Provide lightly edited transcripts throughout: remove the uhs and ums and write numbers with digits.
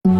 Hello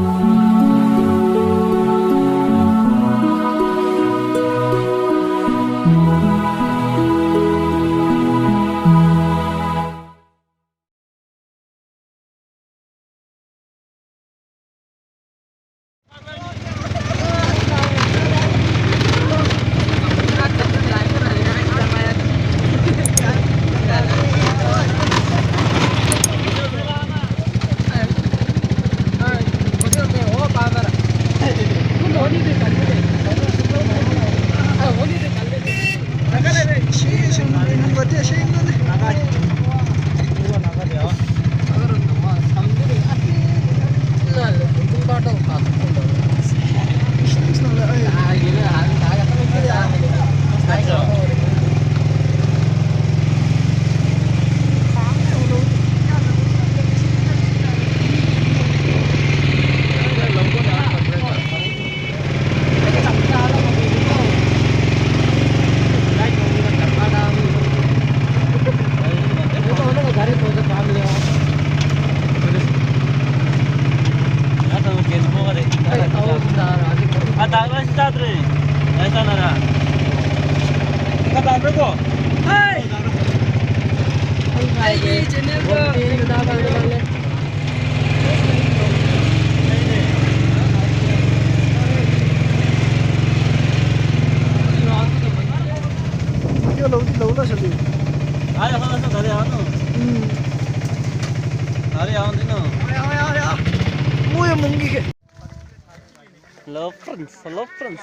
friends, hello friends.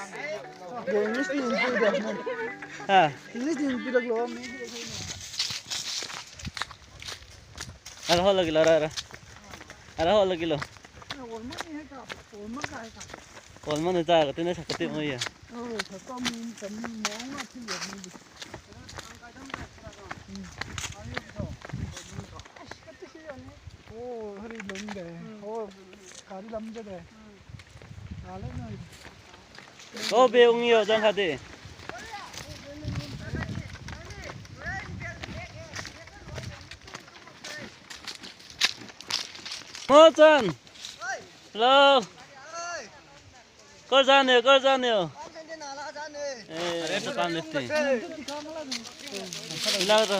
Ara lagi lo, ara lagi lo. Olman itu agak tina sakit mau ya. Oh beungio jangan hati. Mocan. Hello. Kau जाने हो? अरे तो काम लेते हैं। इलाका।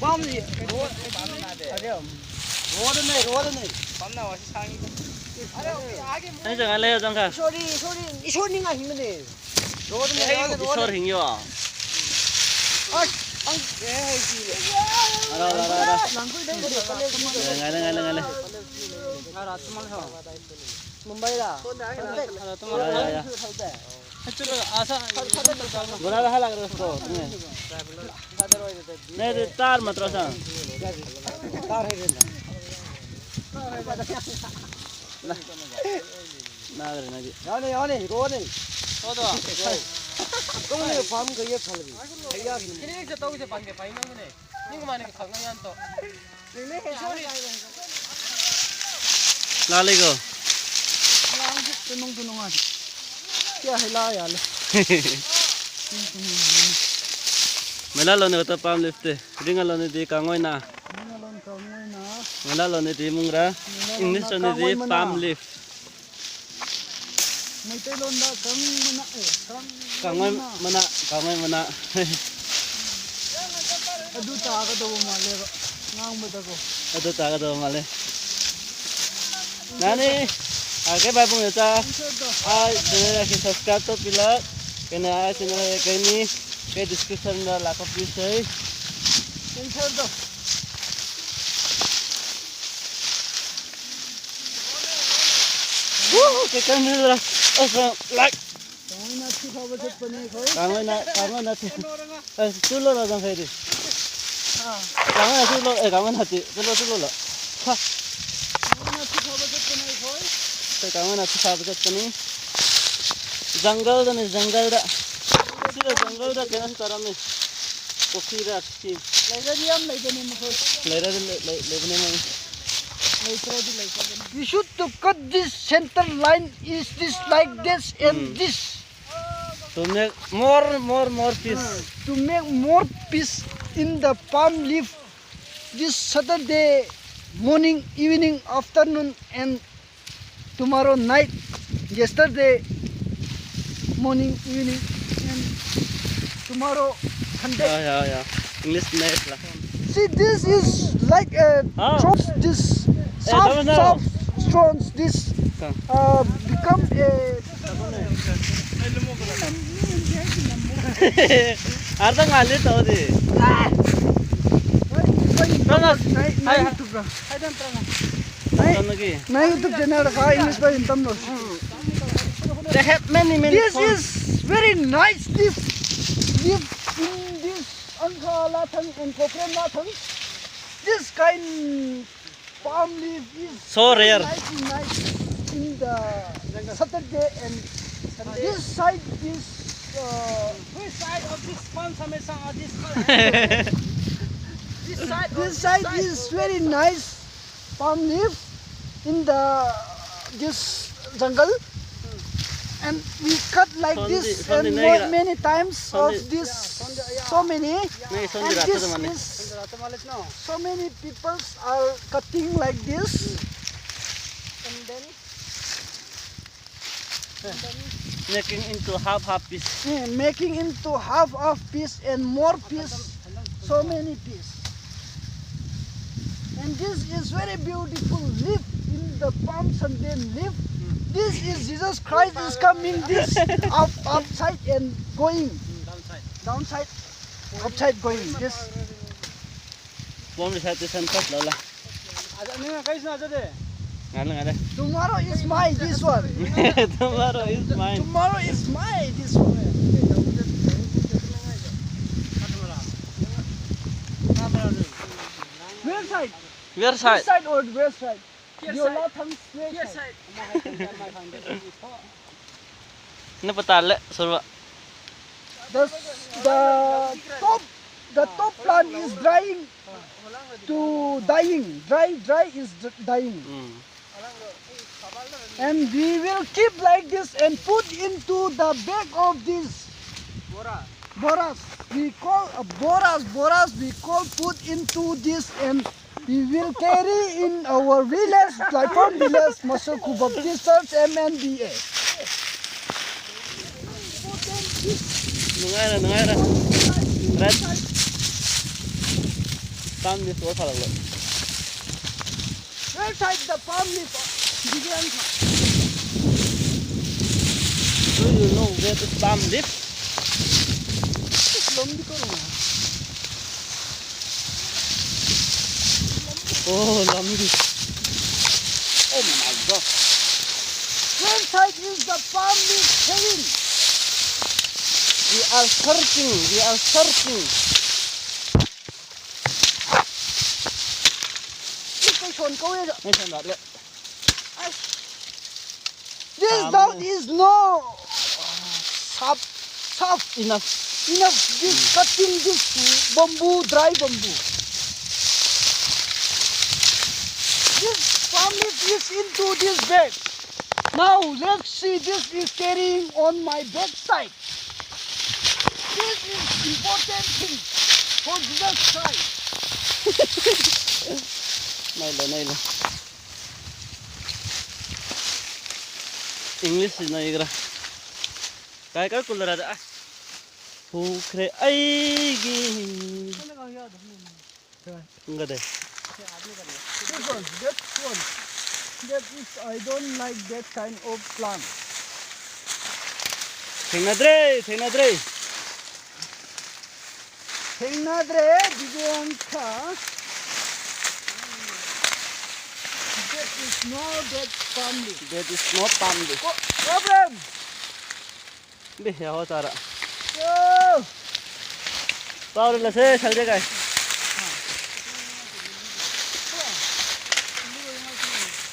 बम ये। रोड नहीं। सामने वासी सांगी। नहीं जगह ले जाऊँ का। 이쇼 닝아 힘드네. 이쇼 힘이요. 알아. ngaleng. 문바이라. Ya. Bola hala karo Ne tar matrosa. Car है रेंदा. 나그래 나기. 야네 로네. 어디 동네 밤 거기에 살기. 대야기. 키링에서 떠오르지 반게 바이는 거네. 이거만 이렇게 강강이 안 떠. 네네 소리. Laligo. tung kia hay la ya le. Mela lo ne to pam lifte. Ringa lo ne di kangoi na. Mela lo ne di mungra. English lo ne di palm leaf. Mai tai lon da Kangoi mana. adu ta ga do ma le ga ngang ma da ko. Ado ta do male. Nani cái bài bung cha ai channel cái subscribe to pila cái này channel cái ni cái description là có phía dưới cái camera like cảm ơn na chulo rồi dòng phải đi cảm ơn chị chulo rồi cảm ơn chị sao bây giờ này jungle đó sila jungle đó cái nó sao làm này coffee ra thì lấy ra You should to cut this center line is this like this and this to make more piece to make more piece in the palm leaf. This Saturday morning, evening, afternoon, and tomorrow night. Yesterday morning, evening, and tomorrow Sunday. Yeah. English nice lah. See, this is like a drops. This tama na. soft stones. This become a. Arda ngali tau di. Tau lagi. My YouTube channel English by Tamil. They have many This songs. is very nice. This live in this Angkha Lathang and Kopren Lathang. This kind palm leaf is So rare. nice in the Saturday and this side is which side of this palm this side is very nice palm leaf in the this jungle. And we cut like this and many times of this so many and this is so many people are cutting like this and then Making into half piece. making into half of piece and more piece, so many piece. And this is very beautiful leaf in the palms and then leaf. This is Jesus Christ is coming this upside and going downside, upside going. This Bom di satu sentot lah. Ngada. tomorrow is my this one. Tomorrow is mine. Tomorrow is my this one. Where side? Where This side? side or west side? Your Lathang west side. Ini petale surwa. The top plant is drying to dying. Dry is dying. And we will keep like this and put into the bag of this boras. We call boras. We call put into this and we will carry in our village, like from village, Masaku Baptist Church, MNBA. Nungara. Red. Palm leaf what color? Where side the palm leaf began? Do you know where is palm leaf? Lombi karo. Oh, lambi. Oh my God. Where side is the palm leaf having? We are searching. Mấy thằng đọt lệ. This dog is no soft Enough. this cutting this bamboo, dry bamboo. This palm leaf is into this bag. Now let's see, this is carrying on my back side. This is important thing for Jesus Christ. Naila. English is naira. Kaya cooler ada. Hukre aigi. Enggak deh. This one, that one. That is, I don't like that kind of plant. Tengadre. Tengadre, Bibianka. That is not that family. That is not palm leaf. Problem. Deh ya ho tara. Yo. Power la se chal de guys.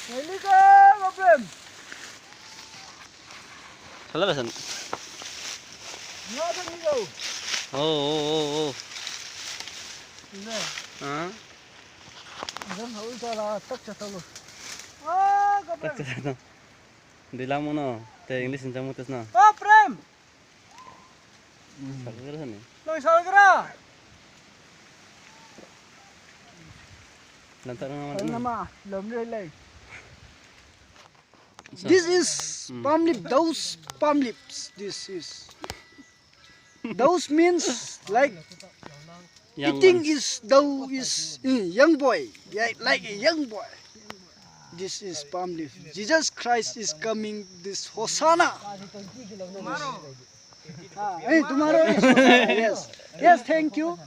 Helika, problem. Chala besan. No, don't go. Oh. There. Hah? Then how is that? Touch it all. Ah, Tak problem. cerita. Dilam mo te English in jamu tes na. Oh, Prem. Sagar sana. Long salgra. Nama, lomrele. This is palm leaf. Those palm leaves. This is. Those means like eating is thou is young boy, yeah, like a young boy. This is palm leaf. Jesus Christ is coming. This Hosanna. Tomorrow is Hosanna. Yes, yes. Thank you.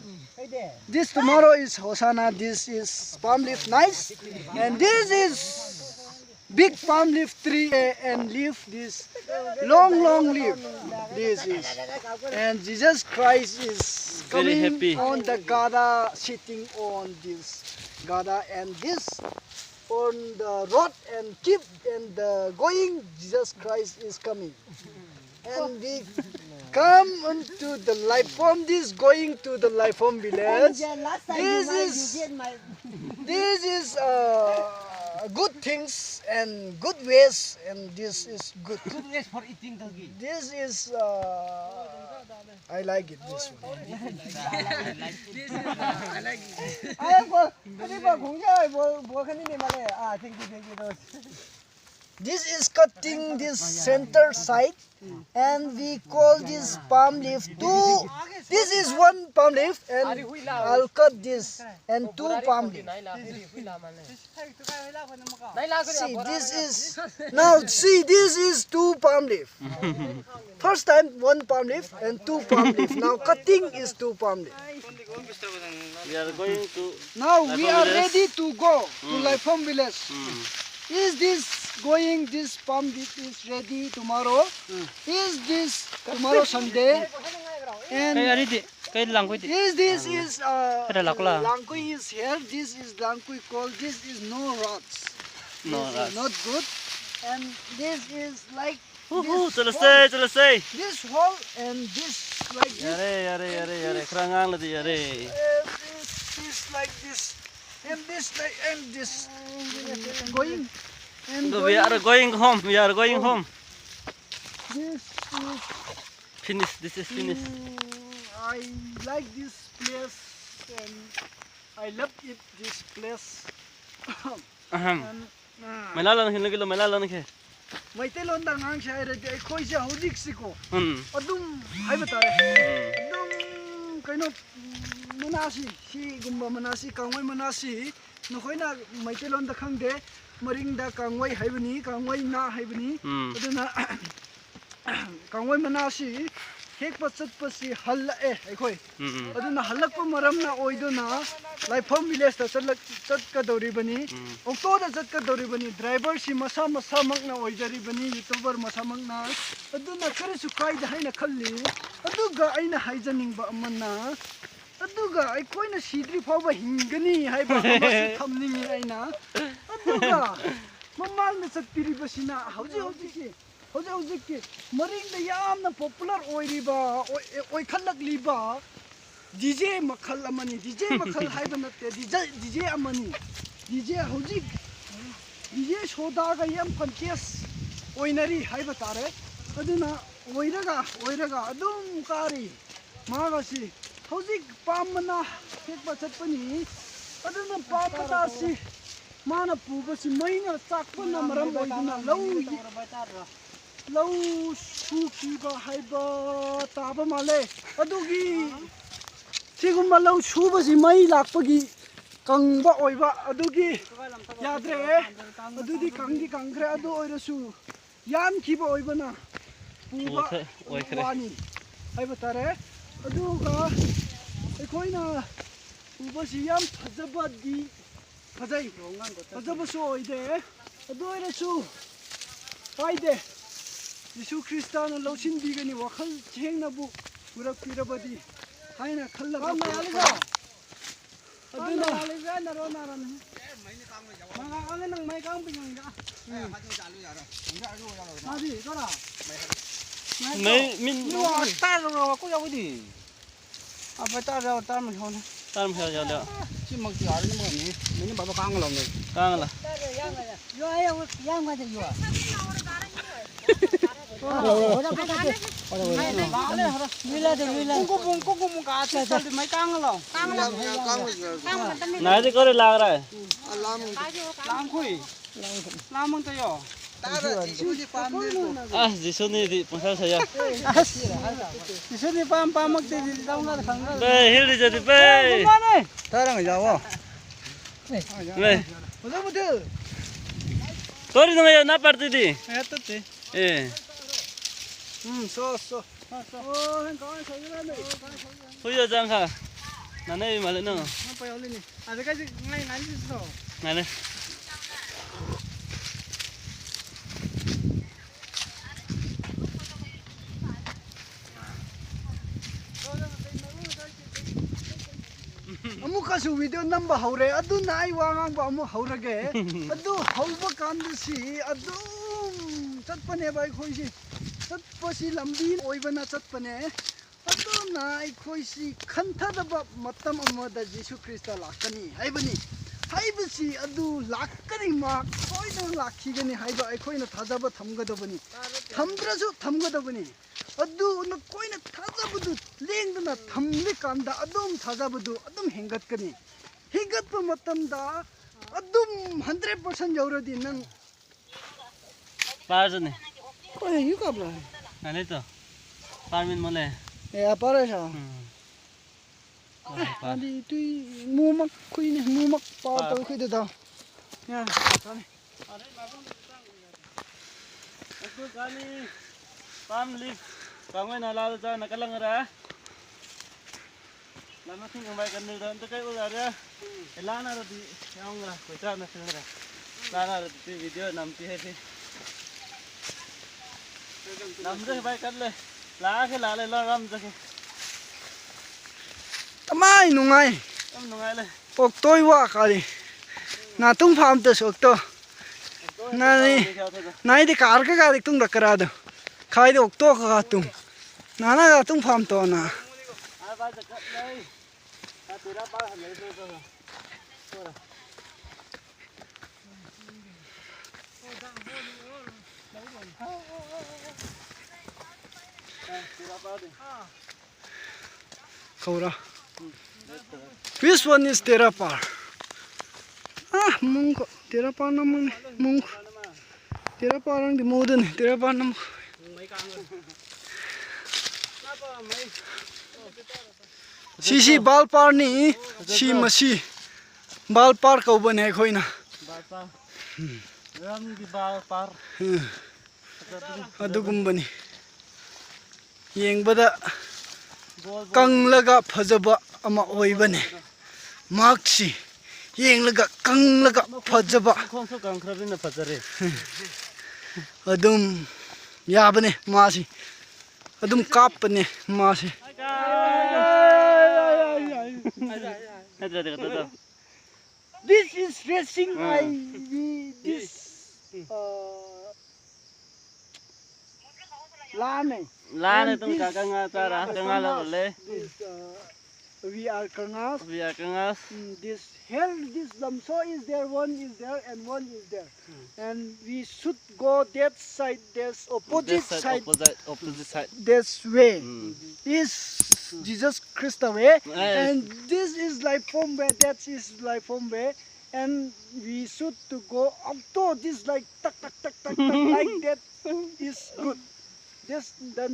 This tomorrow is Hosanna. This is palm leaf, nice, and this is big palm leaf tree and leaf. This long leaf. This is, and Jesus Christ is Very coming happy. on the Gada, sitting on this Gada, and this on the road and keep and going. Jesus Christ is coming, and we come into the life form. This going to the life form village. This is good things and good ways, and this is good. Good ways for eating turkey. This is I like it. This one. This is cutting this center side, and we call this palm leaf two. This is one palm leaf, and I'll cut this and two palm leaf. See, this is now. See, this is two palm leaf. First time one palm leaf and two palm leaf. Now cutting is two palm leaf. We are going to. Now we are village. ready to go to Laifam village. Is this going? This palm leaf is ready tomorrow. Is this tomorrow Sunday? And is this is Langkui is here. This is Langkui called. This is no rods. No, This is not good. And this is like selesai. this hole and this like this. Yare, kerangang lagi yare. This is like this. And this like and this going and We are going home. We are going home. This is Finish. This is finished. I like this place and I love it. This place. And Melalan hin lagi lo melalan ke. Maitelon da ngang siya ready. Ay koi siya hudik siko. Adum ay batare. Adum kaino manasi si gumba manasi kangway manasi. Nukoi na maitelon da kang de. Maring da kangway haibani kangway na haibani. Aduna kangway manasi. Hek pasat pasi hal ekoi. Aduna halak pa maram na oido na Laifam village ta chat ka dori bani. Okto da chat ka dori bani. Driver si masa mak na oidari bani. YouTuber masa mak na. Aduna kare su kai da haina khalli. Aduga aina haijaning ba amana. Aduga ai koi na sidri fawa hingani hai ba masu thamningi aina. Aduga mamang na chat piri basina hauji ki maring da yamna popular oiriba oi khallak liba DJ makhal amani DJ makhal haiba natte DJ amani DJ hojik DJ soda ga yam contest oinari haiba tare aduna oiraga adum kari maga si hojik pamna hekba chatpani aduna pamna si mana puba si maina chakpana maram oiduna lau suki ba haiba taba male adugi sigumba lau suba si mai lakpagi kangba oiba adugi yadre adudi kangre adu oirasu yan kiba oibana puba wani haiba tare aduga ekoina puba si yam phajabadi phajaba so oide adu oirasu paide Yesu Kristana lausin bigani wakal chengnabu purak pirabadi haina khallaga aduna nang mai kang pingang ga adi kara Min tar rồi có dâu đi. Phải tar rồi tar mình hôn. tam heo ya. Chứ mặc gì ở đây mình bảo căng lòng này. Kang lah. yo ay yang ga yo Cung cá chết sao thì mấy căng rồi. Nãy thì có đi lạc rồi. Làm khui. Làm mong tay rồi. À, dì xuân thì cũng sao thấy à? Sini pam mất thì đâu ra thằng đó. Bê, hiểu đi giờ thì bê. Ta đang ở đâu? Bê. 어디부터? Có đi đâu na party đi. 했었지. 예. 써. Bây giờ giang khả. Nãy này mà lên nữa. 빨리 올리니. 아직까지 ngay 안 있어. Này này. अमुक कासु video number हौरे अदु नाइ वांगांग बा अमुक हौरगे अदु हौबा कांदसी अदु चटपने by खोइसी चटपसी लंबी ओइबना चटपने अदु नाइ खोइसी खंथदबा मतम अमदा जीसु ख्रिस्ट लाकनी हाइबनी हाइबसी अदु लाकनी मा खोइना लाखिगनी हाइबा अखोइना थाजाबा थमगदबनी थमद्रसु थमगदबनी अदु न कोइना थाजाबदु लेंदना थमले कांदा अदुम थाजाबदु अदुम हेंगतकनी हेंगतप मतमदा अदुम 100% यौरदी नंग Par rồi này. ओए यु काबला Này lấy to. Par min mole. A पारेसा Par. 아니 तुई मुमक खुइने मुमक पातो खुइददा या थाने Aku kali palm leaf. Kamu nak lalu jangan nak kalang ada. Lama sih kembali kan dulu dan tu kayak ular ya. Elana ada di yang lah. Kita nak sendiri. Elana ada di video nampi है sih. Nampi kembali kan le. Lah ke lah le lah ram jadi. अमाइ नुंगाइ Am nungai le. ओक्तोइ वा खाली ना तुम form त सोक्तो नानी नाइ दे car के गादिक तुम दकरा दो खाइ दे ओक्तो का तुम नाना गा तुम फाम तो ना Ah baca kat le. Ah tidak apa le tu. Ora. Tidak apa deh. खौरा This one is Terapar. Ah, mung Terapar na mung mung Terapar ang di modern Terapar na Sisi balpar ni si masi balpar kau bane khoi na Balpar. Ram di balpar. adugum yengbada kanglaga phajaba ama oibane makchi yenglaga kanglaga phajaba Kong so kang khrabin na phajare. adum yabane masi adum kapne masi Ada kata. this is racing this lane Lana tung kakak ngatara kengal le. We are kangas. Biar kengas. This hell, this lamso is there, one is there, and one is there. And we should go that side, there's opposite side, Opposite side. this way. Is Jesus Christ the way, and this is like from way, that is like from way, and we should to go up to this like tak tak tak tak tak like that is good. This the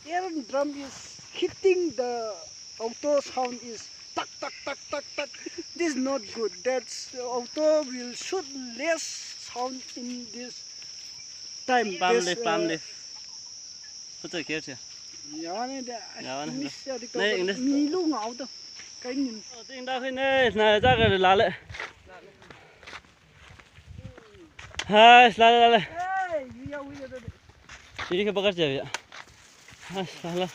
iron drum is hitting the auto sound is tak tak tak tak tak. This is not good. That's auto will shoot less sound in this time. Palm leaf. Betul kira sih. Yawane da. Yawane. Này English. Milu ngau to. Cái nhìn. Tiếng đó khi này là ra cái lá lệ. Hai, lá lệ. Hey, you are Ini ke bakar je ya. Hai, lá.